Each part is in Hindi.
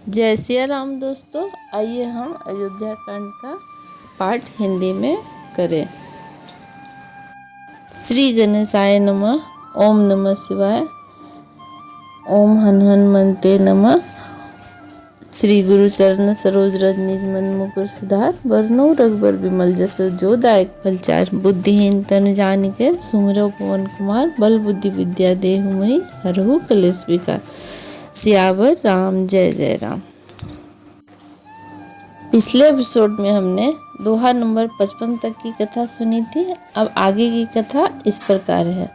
जय सिया राम दोस्तों, आइए हम अयोध्या कांड का पाठ हिंदी में करें। श्री गणेशाय नमः। ओम नमः शिवाय। ओम हनुमन्ते नमः। श्री गुरु चरण सरोज रज निज मन मुकुर सुधार, वरनो रघुबर विमल जसो जो दायक फलचार। बुद्धिहीन तनु जानिके सुमिरौ पवन कुमार, बल बुद्धि विद्या देहु मोहि हरहु कलेश विकार। सियावर राम जय जय राम। पिछले एपिसोड में हमने दोहा नंबर 55 तक की कथा सुनी थी। अब आगे की कथा इस प्रकार है।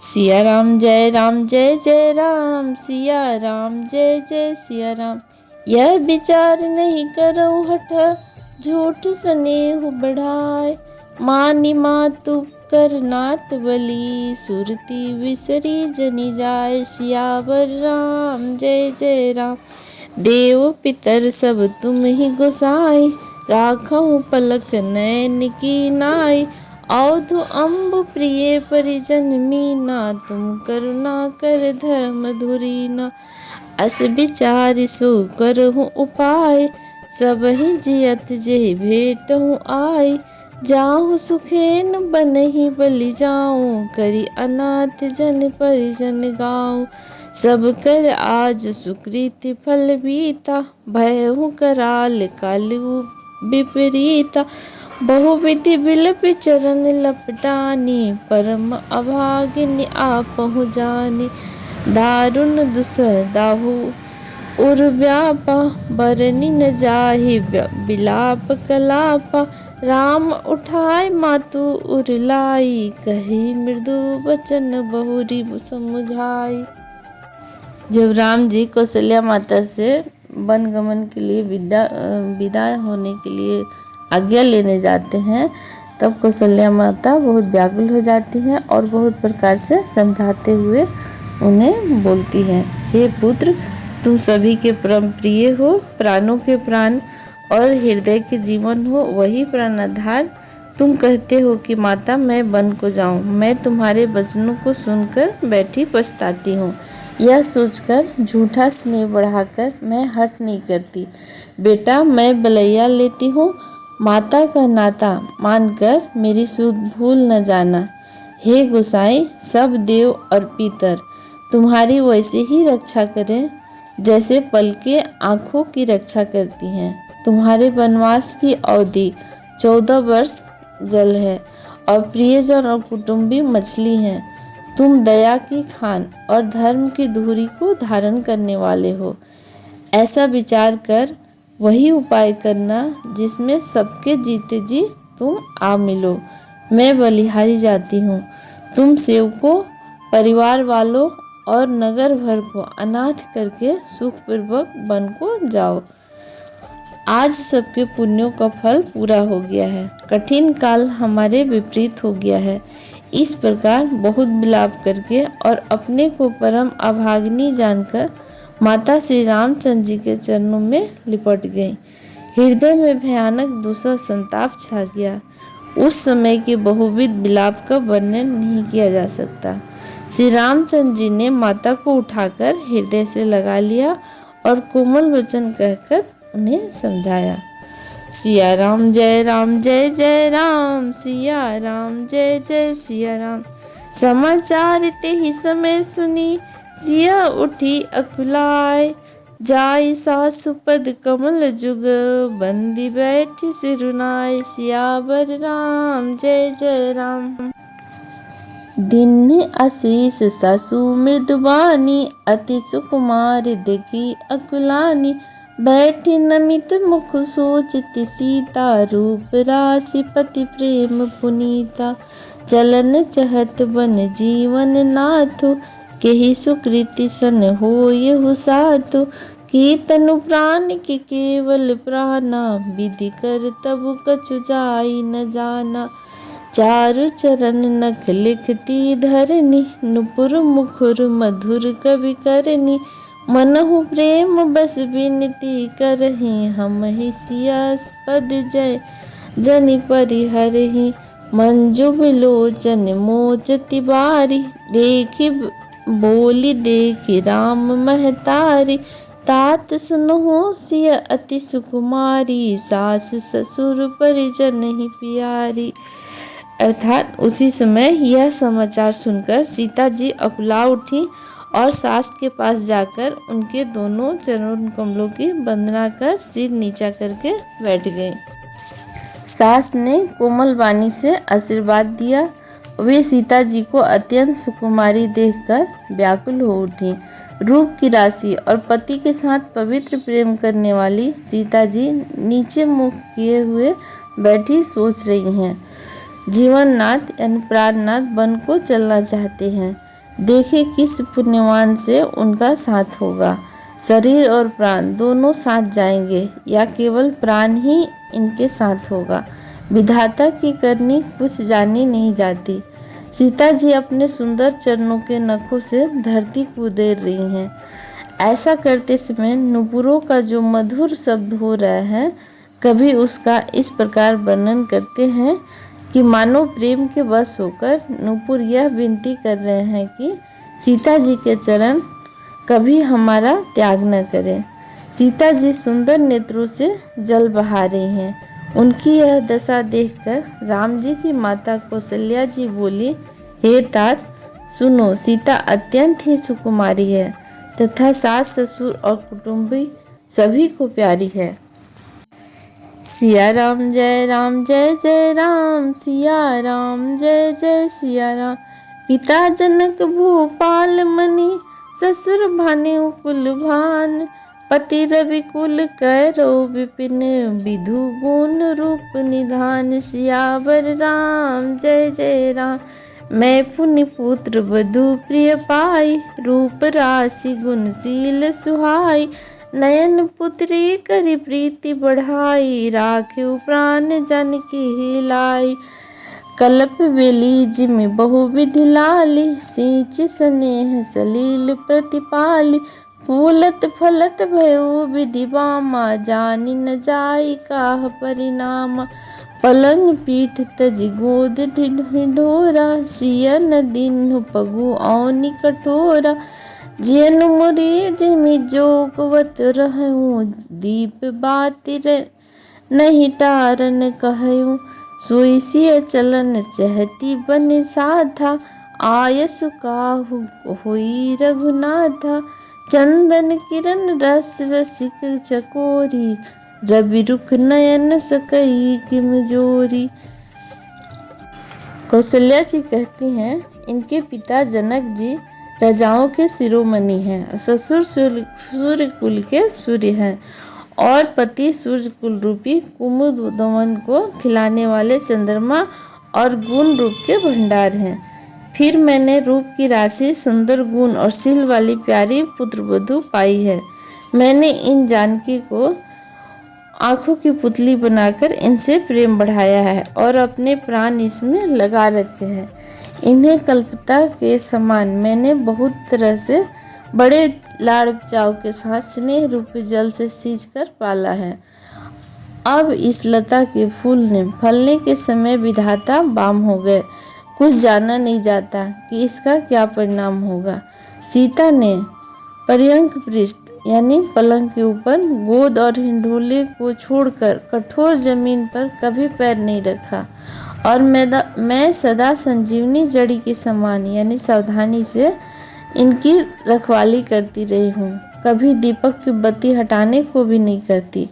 सिया राम जय जय राम, सिया राम जय जय सिया राम। यह विचार नहीं करो हठ, झूठ स्नेह बढ़ाए। मानी मातु कर नात बलि, सुरती विसरी जनि जाय। सियावर राम जय राम। देव पितर सब तुम ही गोसाई, राखहु पलक नयन की नाई। औधु अम्ब प्रिय परिजन मीना, तुम करुणा कर धर्म धुरीना। अस विचारि सो करहु उपाय, सबहि जियत जेहि भेटहु आय। जाहु सुखेन बनहि बलि जाऊं, करि अनाथ जन परिजन गाऊं। सब कर आज सुकृति फल बीता, भयहु कराल कलु विपरीता। बहुविधि बिलपि चरण लपटानी, परम अभागिनी आपहु जानी। दारुण दुसह दाहु उर व्यापा, बरनि न जाहि बिलाप कलापा। राम उठाय मातु उर लाई, कही मृदु बचन बहुरी समुझाई। जब राम जी कौशल्या माता से वन गमन के लिए विदा होने के लिए आज्ञा लेने जाते हैं, तब कौशल्या माता बहुत व्याकुल हो जाती हैं और बहुत प्रकार से समझाते हुए उन्हें बोलती हैं, हे पुत्र, तुम सभी के परम प्रिय हो, प्राणों के प्राण और हृदय के जीवन हो, वही प्राणाधार। तुम कहते हो कि माता मैं वन को जाऊं, मैं तुम्हारे वचनों को सुनकर बैठी पछताती हूँ। यह सोचकर झूठा स्नेह बढ़ाकर मैं हट नहीं करती। बेटा मैं बलैया लेती हूँ, माता का नाता मानकर मेरी सुध भूल न जाना। हे गोसाई, सब देव और पितर तुम्हारी वैसे ही रक्षा करें जैसे पलकें आँखों की रक्षा करती हैं। तुम्हारे वनवास की अवधि 14 वर्ष जल है और प्रियजन और कुटुंबी मछली हैं। तुम दया की खान और धर्म की धुरी को धारण करने वाले हो। ऐसा विचार कर वही उपाय करना जिसमें सबके जीते जी तुम आ मिलो। मैं बलिहारी जाती हूँ। तुम सेवकों, परिवार वालों और नगर भर को अनाथ करके सुखपूर्वक वन को जाओ। आज सबके पुण्यों का फल पूरा हो गया है, कठिन काल हमारे विपरीत हो गया है। इस प्रकार बहुत विलाप करके और अपने को परम अभागिनी जानकर माता श्री रामचंद्र जी के चरणों में लिपट गई। हृदय में भयानक दूसरा संताप छा गया। उस समय के बहुविध विलाप का वर्णन नहीं किया जा सकता। श्री रामचंद्र जी ने माता को उठाकर हृदय से लगा लिया और कोमल वचन कहकर उन्हें समझाया। सिया राम जय जय राम, सिया राम जय जय सिया राम। समाचार ते ही समय सुनी, सिया उठी अकुलाय। जाई सासु पद कमल जुग, बंदी बैठी सिरुनाय। सियावर राम जय राम। दिन आशीष सासु मृदुबानी, अति सुकुमार देखी अकुलानी। बैठी नमित मुख सोचती सीता, रूप राशि पति प्रेम पुनीता। चलन चहत बन जीवन नाथु, केहि सुकृति सन होयहु साथु। की तनु प्राण के केवल प्राणा, विधि कर तबु कछु जाई न जाना। चारु चरण नख लिखती धरनी, नुपुर मुखुर मधुर कवि करनी। मनहु प्रेम बस विनती करहि, हम ही सियास्पद जय जनि परिहरहि। मंजु विलोचन मोचति बारी, देखि बोली देखि राम महतारी। तात सुनहु सिय अति सुकुमारी, सास ससुर परिजन ही प्यारी। अर्थात उसी समय यह समाचार सुनकर सीता जी अकुला उठी और सास के पास जाकर उनके दोनों चरण कमलों की वंदना कर सिर नीचा करके बैठ गई। सास ने कोमल वाणी से आशीर्वाद दिया। वे सीता जी को अत्यंत सुकुमारी देखकर व्याकुल हो उठी। रूप की राशि और पति के साथ पवित्र प्रेम करने वाली सीता जी नीचे मुख किए हुए बैठी सोच रही हैं। जीवननाथ यानी प्राणनाथ वन को चलना चाहते हैं। देखे किस पुण्यवान से उनका साथ होगा। शरीर और प्राण दोनों साथ जाएंगे या केवल प्राण ही इनके साथ होगा। विधाता की करनी कुछ जानी नहीं जाती। सीता जी अपने सुंदर चरणों के नखों से धरती को उदेर रही हैं। ऐसा करते समय नुपुरों का जो मधुर शब्द हो रहा है, कभी उसका इस प्रकार वर्णन करते हैं कि मानो प्रेम के वश होकर नुपुर यह विनती कर रहे हैं कि सीता जी के चरण कभी हमारा त्याग न करें। सीता जी सुंदर नेत्रों से जल बहा रही हैं। उनकी यह दशा देखकर राम जी की माता कौशल्या जी बोली, हे तात सुनो, सीता अत्यंत ही सुकुमारी है तथा सास ससुर और कुटुंबी सभी को प्यारी है। सिया राम जय जय राम, सिया राम जय जय सिया राम। पिता जनक भूपाल मणि, ससुर भानु कुल भान। पति रवि कुल कैरो विपिन, विधु गुण रूप निधान। सियावर राम जय राम, मैं पुनि पुत्र वधु प्रिय पाई। रूप राशि गुणशील सुहाई, नयन पुत्री करी प्रीति बढ़ाई। राख्यु प्राण जानकी हिलाई, कल्प बेली जिमि बहुविधि लाली। सींच स्नेह सलील प्रतिपाली, फूलत फलत भयो विधि बामा। जानी न जाई काह परिणाम, पलंग पीठ तजि गोद ढिढोरा। सियन दीन्हु पगु औनि कठोरा, जियन मुरी जिमि जोगवत रहूं। दीप बाति नहीं टारन कहूं, सोई सिय चलन चहती बन साधा। आयसु काहू होई रघुनाथा, चंदन किरण रस रसिक चकोरी। रवि रुख नयन सकई किम जोरी। कौशल्या जी कहती हैं, इनके पिता जनक जी राजाओं के शिरोमणि हैं, ससुर सूर्य कुल के सूर्य हैं और पति सूर्य कुल रूपी कुमुद दमन को खिलाने वाले चंद्रमा और गुण रूप के भंडार हैं। फिर मैंने रूप की राशि, सुंदर गुण और शील वाली प्यारी पुत्रवधू पाई है। मैंने इन जानकी को आंखों की पुतली बनाकर इनसे प्रेम बढ़ाया है और अपने प्राण इसमें लगा रखे हैं। इन्हें कल्पता के समान मैंने बहुत तरह से बड़े लाड़ चाव के साथ स्नेह रूपी जल से सींचकर पाला है। अब इस लता के फूल ने फलने के समय विधाता बाम हो गए। कुछ जाना नहीं जाता कि इसका क्या परिणाम होगा। सीता ने पर्यंक पृष्ठ यानी पलंग के ऊपर गोद और हिंडोले को छोड़कर कठोर जमीन पर कभी पैर नहीं रखा और मैं सदा संजीवनी जड़ी के समान यानी सावधानी से इनकी रखवाली करती रही हूँ। कभी दीपक की बत्ती हटाने को भी नहीं करती।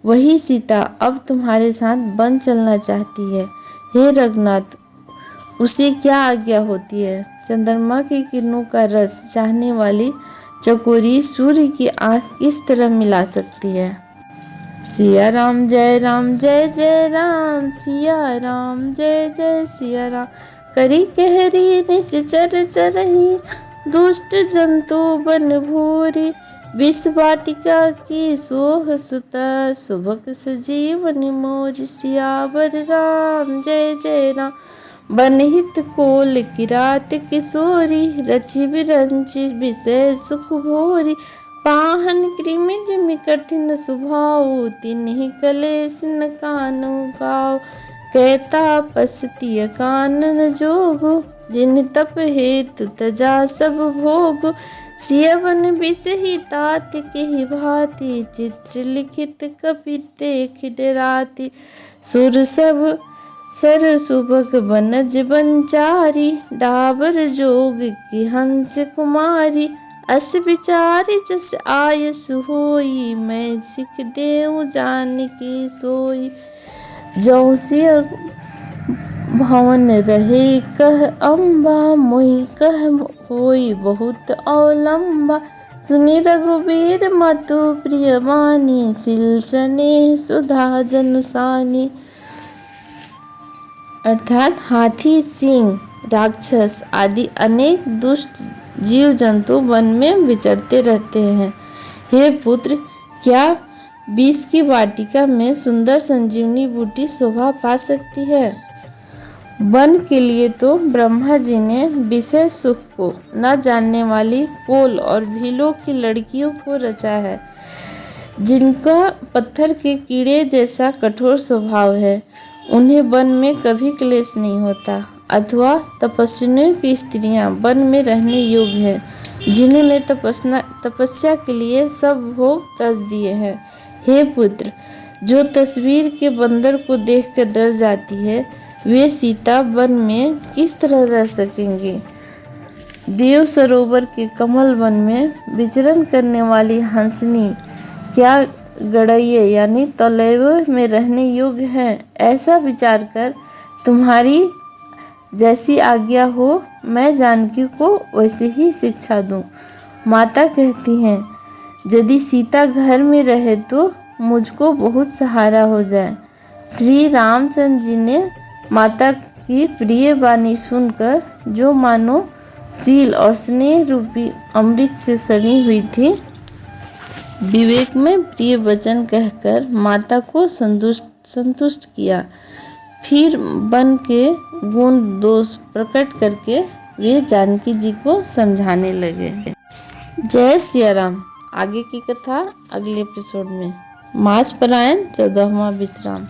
वही सीता अब तुम्हारे साथ वन चलना चाहती है। हे रघुनाथ, उसे क्या आज्ञा होती है। चंद्रमा की किरणों का रस चाहने वाली चकोरी सूर्य की आँख किस तरह मिला सकती है। सिया राम जय राम, सिया राम जय जय सिया राम। करी कहरी निच चर चरही, दुष्ट जंतु बन भूरी। विष वाटिका की सोह सुता, सुभग सजीवनि मोर। सियावर राम जय राम, बनहित कोल किरात किशोरी। रचि बिरंचि विषय सुख भोरी, पाहन कृमि जिमि कठिन सुभाऊ। तिन्हि कलेस न कानू गाओ, कहता पसतिय कानन जोगु। जिन तप हेतु तजा सब भोग, सिया बन बिसहि तात के ही भांति, चित्र लिखित कपि देख डराति, सुर सब सर सुबक बनज बनचारी, डाबर जोग की हंस कुमारी, अस विचारि जस आयस होई, मैं सिख देव जानकी सोई, जौ सिय भवन रहे कह अम्बा, मोहि कह होई बहुत अवलंबा, सुनि रघुबीर मतु प्रिय बानी, सिल स्नेह सुधा जनुसानी। अर्थात हाथी, सिंह, राक्षस आदि अनेक दुष्ट जीव जंतु वन में विचरते रहते हैं। हे पुत्र, क्या विष की वाटिका में सुंदर संजीवनी बूटी शोभा पा सकती है? वन के लिए तो ब्रह्मा जी ने विषय सुख को न जानने वाली कोल और भीलों की लड़कियों को रचा है, जिनका पत्थर के कीड़े जैसा कठोर स्वभाव है। उन्हें वन में कभी क्लेश नहीं होता। अथवा तपस्वियों की स्त्रियां वन में रहने योग्य है, जिन्होंने तपस्या के लिए सब भोग त्याग दिए हैं। हे पुत्र, जो तस्वीर के बंदर को देखकर डर जाती है, वे सीता वन में किस तरह रह सकेंगे? देव सरोवर के कमल वन में विचरण करने वाली हंसनी क्या गड़ैये यानी तलैव में रहने योग्य है? ऐसा विचार कर तुम्हारी जैसी आज्ञा हो, मैं जानकी को वैसे ही शिक्षा दूं। माता कहती हैं, यदि सीता घर में रहे तो मुझको बहुत सहारा हो जाए। श्री रामचंद्र जी ने माता की प्रिय वाणी सुनकर, जो मानो शील और स्नेह रूपी अमृत से सनी हुई थी, विवेक में प्रिय वचन कहकर माता को संतुष्ट किया। फिर वन के गुण दोष प्रकट करके वे जानकी जी को समझाने लगे। जय सिया राम। आगे की कथा अगले एपिसोड में। मास परायण 14वां विश्राम।